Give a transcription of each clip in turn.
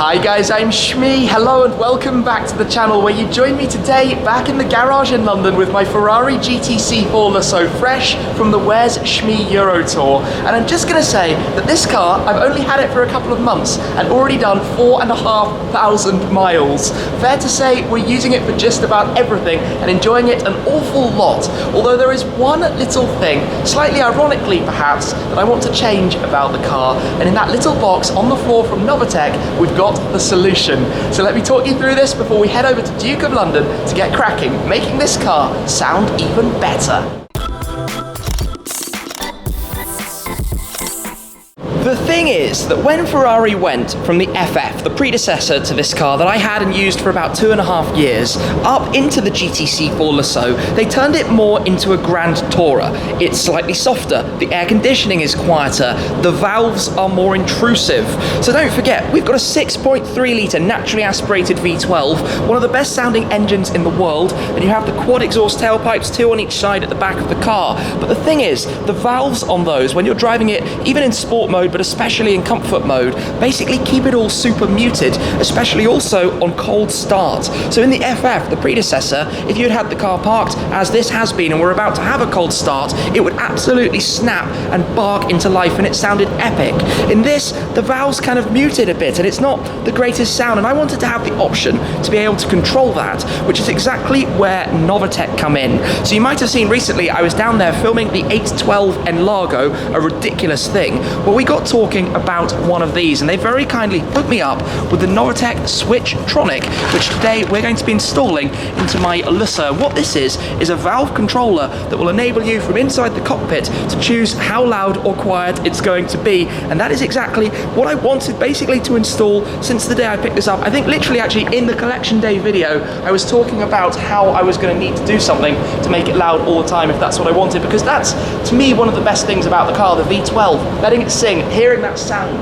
Hi guys, I'm Shmee. Hello and welcome back to the channel where you join me today back in the garage in London with my Ferrari GTC4Lusso fresh from the Where's Shmee Euro Tour. And I'm just gonna say that this car, I've only had it for a couple of months and already done 4,500 miles. Fair to say we're using it for just about everything and enjoying it an awful lot. Although there is one little thing, slightly ironically perhaps, that I want to change about the car. And in that little box on the floor from Novitec, we've got the solution. So let me talk you through this before we head over to Duke of London to get cracking, making this car sound even better. The thing is that when Ferrari went from the FF, the predecessor to this car that I had and used for about 2.5 years, up into the GTC4Lusso, they turned it more into a Grand Tourer. It's slightly softer, the air conditioning is quieter, the valves are more intrusive. So don't forget, we've got a 6.3 litre naturally aspirated V12, one of the best sounding engines in the world, and you have the quad exhaust tailpipes, 2 on each side at the back of the car. But the thing is, the valves on those, when you're driving it, even in sport mode, but especially in comfort mode, basically keep it all super muted, especially also on cold start. So in the FF, the predecessor, if you'd had the car parked, as this has been, and we're about to have a cold start, it would absolutely snap and bark into life, and it sounded epic. In this, the valves kind of muted a bit, and it's not the greatest sound, and I wanted to have the option to be able to control that, which is exactly where Novitec come in. So you might have seen recently, I was down there filming the 812 Largo, a ridiculous thing, where we got talking about one of these, and they very kindly hooked me up with the Novitec Switchtronic, which today we're going to be installing into my Lusso. What this is a valve controller that will enable you from inside the cockpit to choose how loud or quiet it's going to be, and that is exactly what I wanted basically to install since the day I picked this up. I think literally actually in the collection day video I was talking about how I was going to need to do something to make it loud all the time if that's what I wanted, because that's to me one of the best things about the car, the V12, letting it sing, hearing that sound.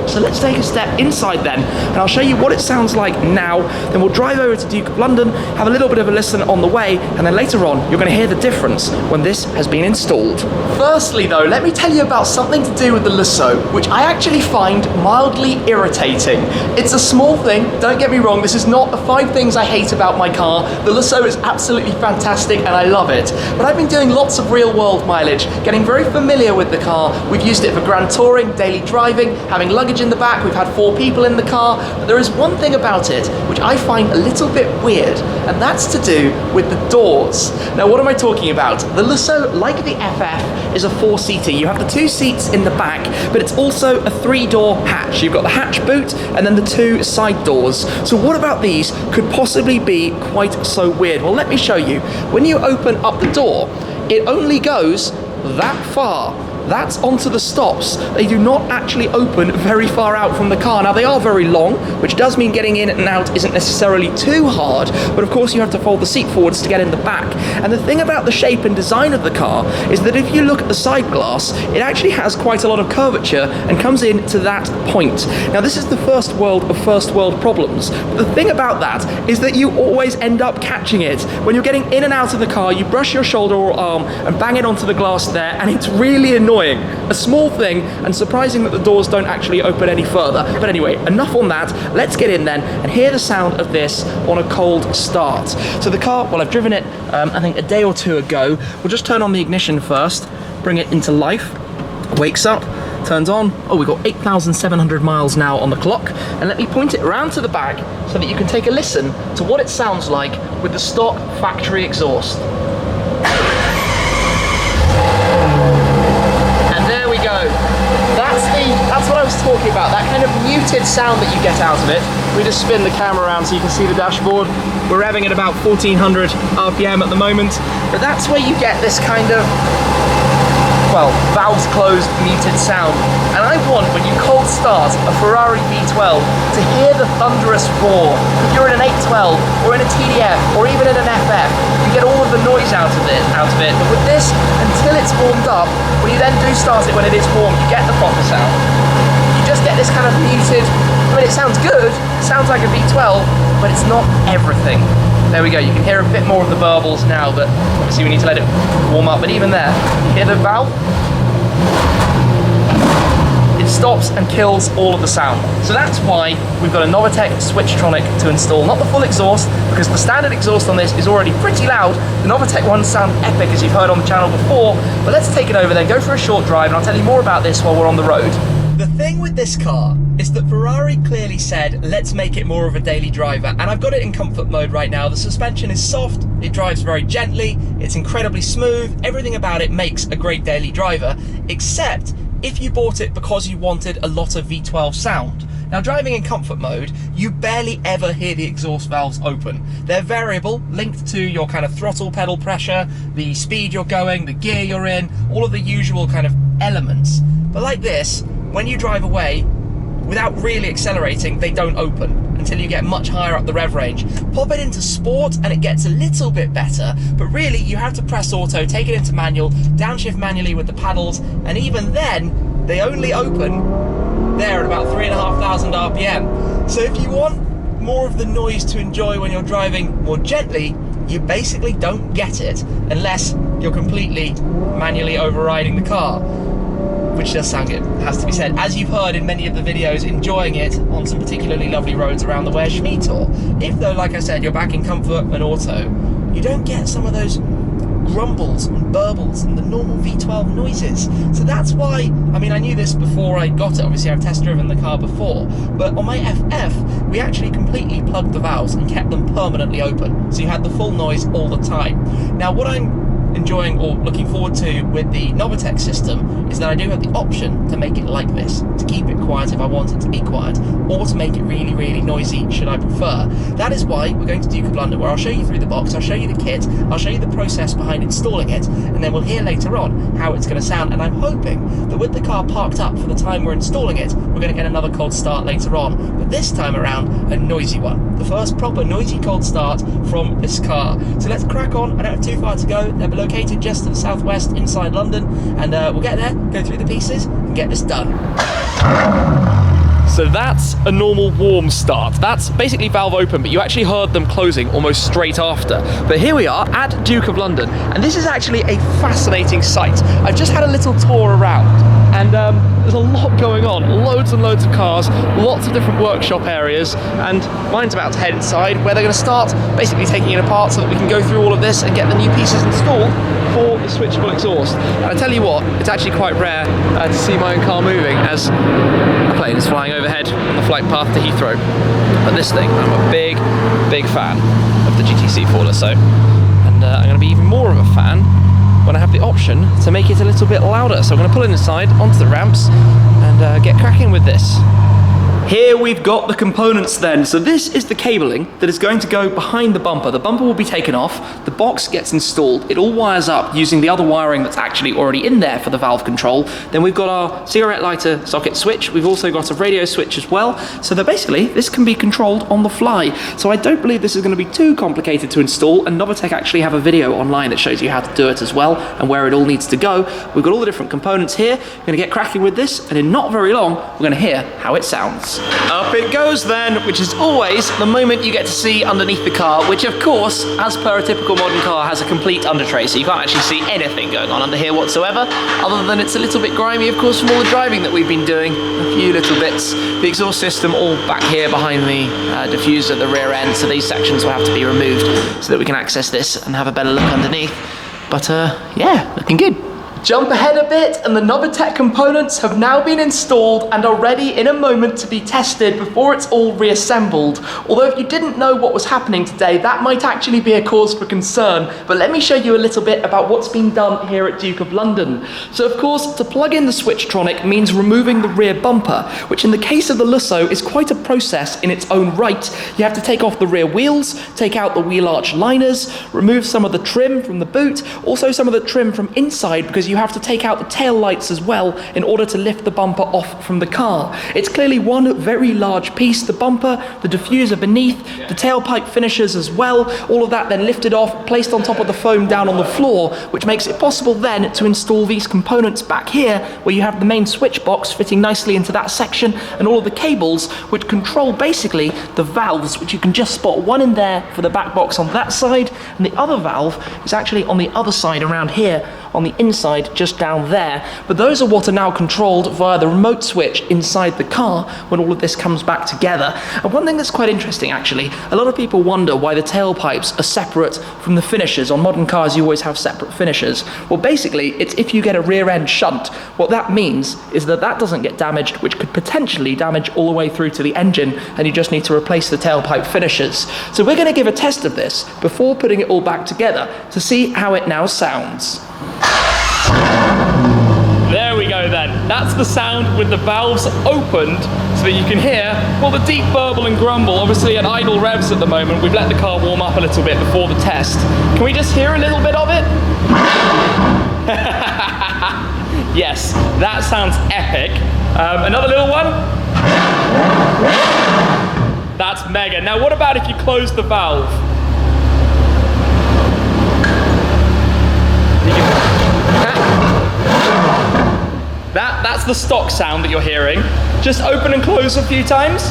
So let's take a step inside then, and I'll show you what it sounds like now, then we'll drive over to Duke of London, have a little bit of a listen on the way, and then later on you're going to hear the difference when this has been installed. Firstly though, let me tell you about something to do with the Lusso, which I actually find mildly irritating. It's a small thing, don't get me wrong, this is not the 5 things I hate about my car. The Lusso is absolutely fantastic and I love it, but I've been doing lots of real world mileage, getting very familiar with the car. We've used it for grand touring, daily driving, having luggage in the back, we've had 4 people in the car, but there is one thing about it which I find a little bit weird, and that's to do with the doors. Now what am I talking about? The Lusso, like the FF, is a 4-seater. You have the 2 seats in the back, but it's also a 3-door hatch. You've got the hatch boot and then the 2 side doors. So what about these could possibly be quite so weird? Well, let me show you. When you open up the door, it only goes that far. That's onto the stops. They do not actually open very far out from the car. Now they are very long, which does mean getting in and out isn't necessarily too hard, but of course you have to fold the seat forwards to get in the back. And the thing about the shape and design of the car is that if you look at the side glass, it actually has quite a lot of curvature and comes in to that point. Now this is the first world of first world problems, but the thing about that is that you always end up catching it. When you're getting in and out of the car, you brush your shoulder or arm and bang it onto the glass there, and it's really annoying. A small thing, and surprising that the doors don't actually open any further. But anyway, enough on that. Let's get in then and hear the sound of this on a cold start. So the car, well, I've driven it I think a day or 2 ago. We'll just turn on the ignition first, bring it into life, wakes up, turns on. Oh, we've got 8,700 miles now on the clock, and let me point it around to the back so that you can take a listen to what it sounds like with the stock factory exhaust. That's what I was talking about, that kind of muted sound that you get out of it. We just spin the camera around so you can see the dashboard. We're revving at about 1400 RPM at the moment, but that's where you get this kind of, well, valves closed, muted sound. And I want, when you cold start a Ferrari V12, to hear the thunderous roar. If you're in an 812, or in a TDF, or even in an FF, you get all of the noise out of it. But with this, until it's warmed up, when you then do start it when it is warm, you get the proper sound. You just get this kind of muted, I mean, it sounds good, it sounds like a V12, but it's not everything. There we go, you can hear a bit more of the burbles now, but obviously we need to let it warm up. But even there, you hear the valve? it stops and kills all of the sound. So that's why we've got a Novitec Switchtronic to install. Not the full exhaust, because the standard exhaust on this is already pretty loud. The Novitec ones sound epic, as you've heard on the channel before. But let's take it over then, go for a short drive, and I'll tell you more about this while we're on the road. The thing with this car is that Ferrari clearly said, let's make it more of a daily driver, and I've got it in comfort mode right now. The suspension is soft, it drives very gently, it's incredibly smooth, everything about it makes a great daily driver, except if you bought it because you wanted a lot of V12 sound. Now, driving in comfort mode, you barely ever hear the exhaust valves open. They're variable, linked to your kind of throttle pedal pressure, the speed you're going, the gear you're in, all of the usual kind of elements. But like this, when you drive away, without really accelerating, they don't open until you get much higher up the rev range. Pop it into sport and it gets a little bit better, but really you have to press auto, take it into manual, downshift manually with the paddles, and even then, they only open there at about 3,500 RPM. So if you want more of the noise to enjoy when you're driving more gently, you basically don't get it unless you're completely manually overriding the car. Which does sound good, has to be said. As you've heard in many of the videos, enjoying it on some particularly lovely roads around the Where Shmee tour. If though, like I said, you're back in comfort and auto, you don't get some of those grumbles and burbles and the normal V12 noises. So that's why, I mean, I knew this before I got it. Obviously, I've test driven the car before, but on my FF, we actually completely plugged the valves and kept them permanently open. So you had the full noise all the time. Now, what I'm enjoying or looking forward to with the Novitec system is that I do have the option to make it like this, to keep it quiet if I want it to be quiet, or to make it really, really noisy should I prefer. That is why we're going to Duke of London, where I'll show you through the box, I'll show you the kit, I'll show you the process behind installing it, and then we'll hear later on how it's going to sound. And I'm hoping that with the car parked up for the time we're installing it, we're going to get another cold start later on, but this time around, a noisy one. The first proper noisy cold start from this car. So let's crack on. I don't have too far to go. They're located just to the southwest inside London, and we'll get there, go through the pieces, and get this done. So that's a normal warm start. That's basically valve open, but you actually heard them closing almost straight after. But here we are at Duke of London, and this is actually a fascinating site. I've just had a little tour around, and there's a lot going on. Loads and loads of cars, lots of different workshop areas, and mine's about to head inside, where they're going to start basically taking it apart so that we can go through all of this and get the new pieces installed for the switchable exhaust. And I tell you what, it's actually quite rare to see my own car moving as a plane is flying overhead on the flight path to Heathrow. But this thing, I'm a big, big fan of the GTC4Lusso, and I'm going to be even more of a fan when I have the option to make it a little bit louder. So I'm going to pull it inside onto the ramps and get cracking with this. Here we've got the components then. So this is the cabling that is going to go behind the bumper. The bumper will be taken off, the box gets installed, it all wires up using the other wiring that's actually already in there for the valve control. Then we've got our cigarette lighter socket switch, we've also got a radio switch as well, so that basically this can be controlled on the fly. So I don't believe this is going to be too complicated to install, and Novitec actually have a video online that shows you how to do it as well, and where it all needs to go. We've got all the different components here, we're going to get cracking with this, and in not very long, we're going to hear how it sounds. Up it goes then, which is always the moment you get to see underneath the car, which of course, as per a typical modern car, has a complete under tray, so you can't actually see anything going on under here whatsoever, other than it's a little bit grimy, of course, from all the driving that we've been doing. A few little bits. The exhaust system all back here behind the diffuser at the rear end, so these sections will have to be removed so that we can access this and have a better look underneath. But yeah, looking good. Jump ahead a bit, and the Novitec components have now been installed and are ready in a moment to be tested before it's all reassembled. Although if you didn't know what was happening today, that might actually be a cause for concern, but let me show you a little bit about what's been done here at Duke of London. So of course, to plug in the Switchtronic means removing the rear bumper, which in the case of the Lusso is quite a process in its own right. You have to take off the rear wheels, take out the wheel arch liners, remove some of the trim from the boot, also some of the trim from inside, because you have to take out the tail lights as well in order to lift the bumper off from the car. It's clearly one very large piece, the bumper, the diffuser beneath, the tailpipe finishers as well, all of that then lifted off, placed on top of the foam down on the floor, which makes it possible then to install these components back here, where you have the main switch box fitting nicely into that section, and all of the cables which control basically the valves, which you can just spot one in there for the back box on that side, and the other valve is actually on the other side around here on the inside just down there, but those are what are now controlled via the remote switch inside the car when all of this comes back together. And one thing that's quite interesting actually, a lot of people wonder why the tailpipes are separate from the finishers. On modern cars you always have separate finishers. Well, basically it's if you get a rear end shunt, what that means is that that doesn't get damaged, which could potentially damage all the way through to the engine, and you just need to replace the tailpipe finishers. So we're going to give a test of this before putting it all back together to see how it now sounds. There we go then. That's the sound with the valves opened so that you can hear, well, the deep burble and grumble. Obviously at idle revs at the moment, we've let the car warm up a little bit before the test. Can we just hear a little bit of it? Yes, that sounds epic. Another little one. That's mega. Now what about if you close the valve? That's the stock sound that you're hearing. Just open and close a few times.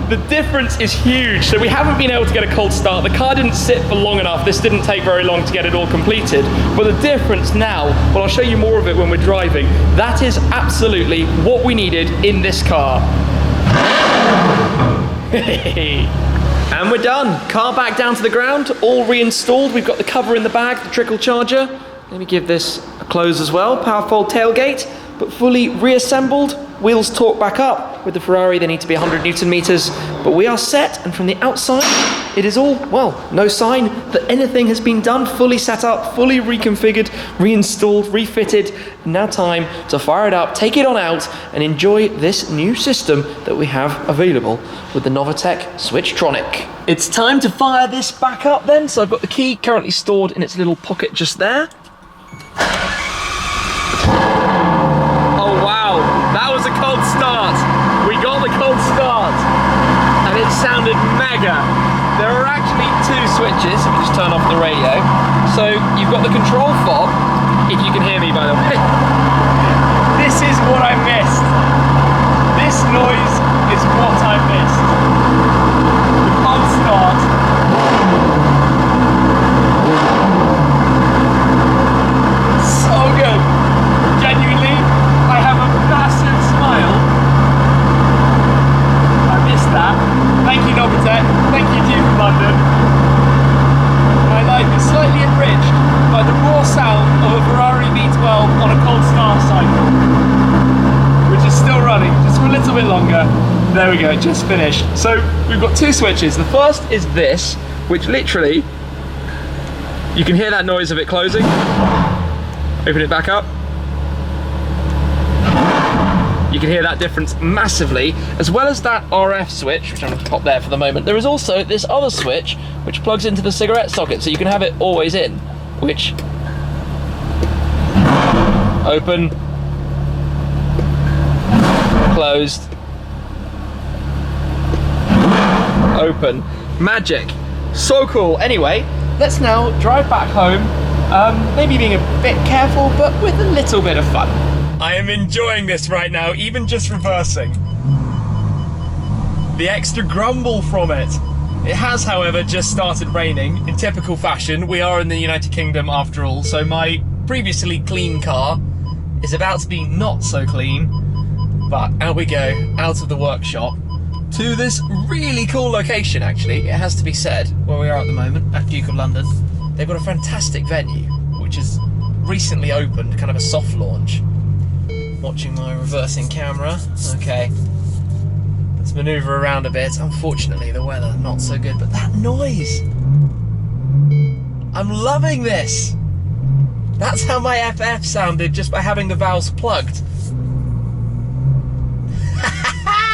The difference is huge. So we haven't been able to get a cold start. The car didn't sit for long enough. This didn't take very long to get it all completed. But the difference now, well, I'll show you more of it when we're driving. That is absolutely what we needed in this car. And we're done. Car back down to the ground, all reinstalled. We've got the cover in the bag, the trickle charger. Let me give this a close as well. Power fold tailgate, but fully reassembled. Wheels torque back up. With the Ferrari, they need to be 100 Newton meters, but we are set. And from the outside, it is all, well, no sign that anything has been done. Fully set up, fully reconfigured, reinstalled, refitted. Now time to fire it up, take it on out, and enjoy this new system that we have available with the Novitec Switchtronic. It's time to fire this back up then. So I've got the key currently stored in its little pocket just there. Oh wow, that was a cold start. We got the cold start and it sounded mega. There are actually two switches. Let me just turn off the radio. So you've got the control fob, if you can hear me by the way. This is what I missed. This noise is what I missed. The cold start. So good. Genuinely, I have a massive smile. I missed that. Thank you, Novitec. Thank you, Duke of London. My life is slightly enriched by the raw sound of a Ferrari V12 on a cold start cycle, which is still running, just for a little bit longer. There we go, just finished. So we've got two switches. The first is this, which literally, you can hear that noise of it closing. Open it back up. You can hear that difference massively, as well as that RF switch, which I'm going to pop there for the moment. There is also this other switch, which plugs into the cigarette socket, so you can have it always in, which... Open. Closed. Open. Magic. So cool. Anyway, let's now drive back home, maybe being a bit careful, but with a little bit of fun. I am enjoying this right now, even just reversing. The extra grumble from it. It has, however, just started raining. In typical fashion, we are in the United Kingdom after all, so my previously clean car is about to be not so clean. But out we go, out of the workshop, to this really cool location actually, it has to be said, where we are at the moment, at Duke of London. They've got a fantastic venue, which has recently opened, kind of a soft launch. Watching my reversing camera. Okay, let's maneuver around a bit. Unfortunately, the weather not so good, but that noise! I'm loving this! That's how my FF sounded just by having the valves plugged.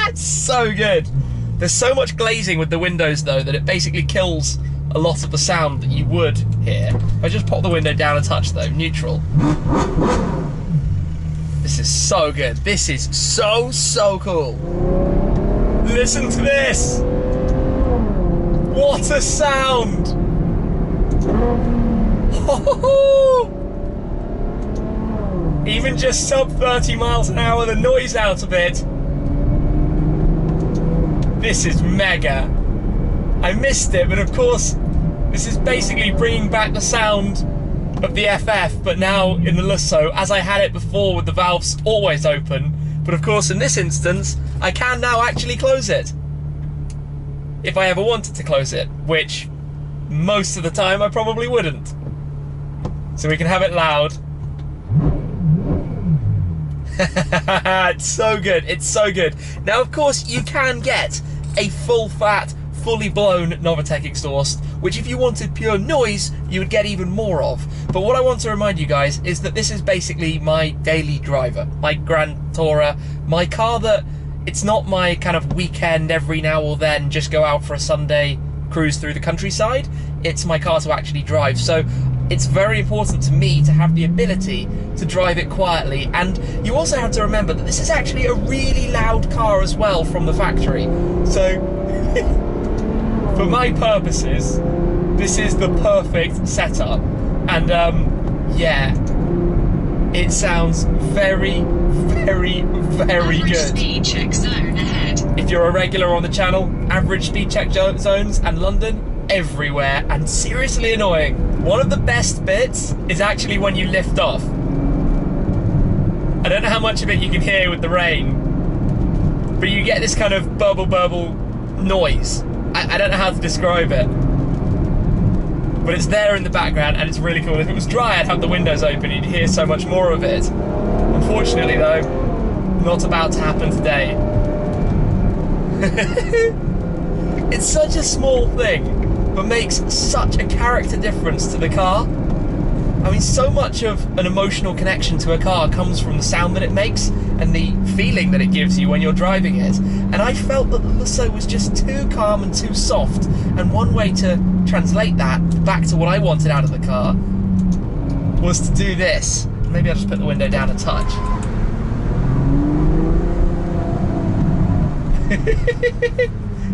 It's so good! There's so much glazing with the windows though that it basically kills a lot of the sound that you would hear. If I just pop the window down a touch though, neutral. This is so good. This is so cool. Listen to this. What a sound. Even just sub 30 miles an hour, the noise out of it. This is mega. I missed it, but of course, this is basically bringing back the sound of the FF, but now in the Lusso, as I had it before with the valves always open. But of course, in this instance, I can now actually close it. If I ever wanted to close it, which most of the time I probably wouldn't. So we can have it loud. It's so good, it's so good. Now of course you can get a full fat, fully blown Novitec exhaust, which if you wanted pure noise, you would get even more of. But what I want to remind you guys is that this is basically my daily driver, my Grand Tourer, my car that it's not my kind of weekend every now or then, just go out for a Sunday cruise through the countryside. It's my car to actually drive. So it's very important to me to have the ability to drive it quietly. And you also have to remember that this is actually a really loud car as well from the factory. So for my purposes, this is the perfect setup. And yeah, it sounds very, very, very good. Speed check zone ahead. If you're a regular on the channel, average speed check zones and London, everywhere, and seriously annoying. One of the best bits is actually when you lift off. I don't know how much of it you can hear with the rain, but you get this kind of burble noise. I don't know how to describe it, but it's there in the background and it's really cool. If it was dry, I'd have the windows open, you'd hear so much more of it. Unfortunately though, not about to happen today. It's such a small thing, but makes such a character difference to the car. I mean, so much of an emotional connection to a car comes from the sound that it makes and the feeling that it gives you when you're driving it. And I felt that the Lusso was just too calm and too soft. And one way to translate that back to what I wanted out of the car was to do this. Maybe I'll just put the window down a touch.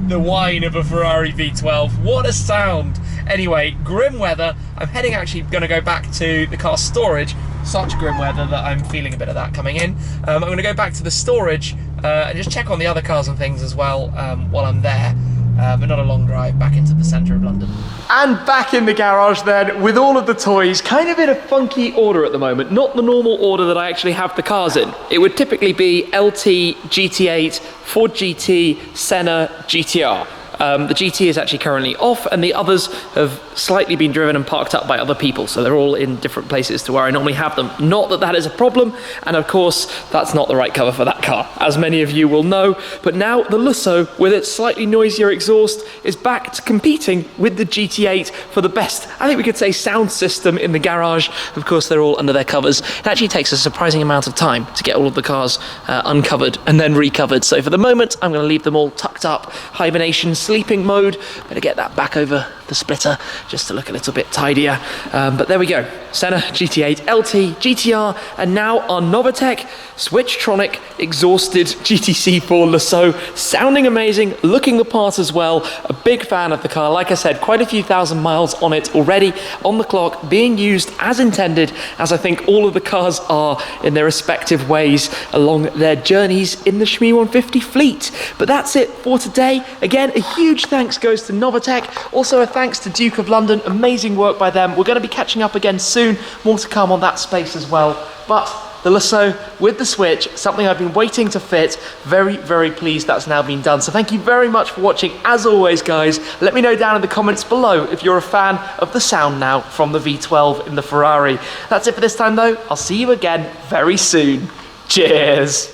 The whine of a Ferrari V12, what a sound. Anyway, grim weather. I'm actually going to go back to the car storage. Such grim weather that I'm feeling a bit of that coming in. I'm going to go back to the storage and just check on the other cars and things as well while I'm there. But not a long drive back into the centre of London. And back in the garage then, with all of the toys, kind of in a funky order at the moment. Not the normal order that I actually have the cars in. It would typically be LT, GT8, Ford GT, Senna, GTR. The GT is actually currently off, and the others have slightly been driven and parked up by other people, so they're all in different places to where I normally have them. Not that that is a problem, and of course, that's not the right cover for that car, as many of you will know. But now the Lusso, with its slightly noisier exhaust, is back to competing with the GT8 for the best, I think we could say, sound system in the garage. Of course, they're all under their covers. It actually takes a surprising amount of time to get all of the cars uncovered and then recovered. So for the moment, I'm going to leave them all tucked up, hibernation, sleeping mode. Better get that back over the splitter just to look a little bit tidier. But there we go. Senna, GT8, LT, GTR, and now our Novitec Switchtronic exhausted GTC4Lusso. Sounding amazing, looking the part as well. A big fan of the car. Like I said, quite a few thousand miles on it already on the clock, being used as intended, as I think all of the cars are in their respective ways along their journeys in the Shmee 150 fleet. But that's it for today. Again, a huge thanks goes to Novitec. Also a thanks to Duke of London. Amazing work by them. We're going to be catching up again soon. More to come on that space as well. But the Lusso with the switch, something I've been waiting to fit. Very, very pleased that's now been done. So thank you very much for watching. As always, guys, let me know down in the comments below if you're a fan of the sound now from the V12 in the Ferrari. That's it for this time though. I'll see you again very soon. Cheers.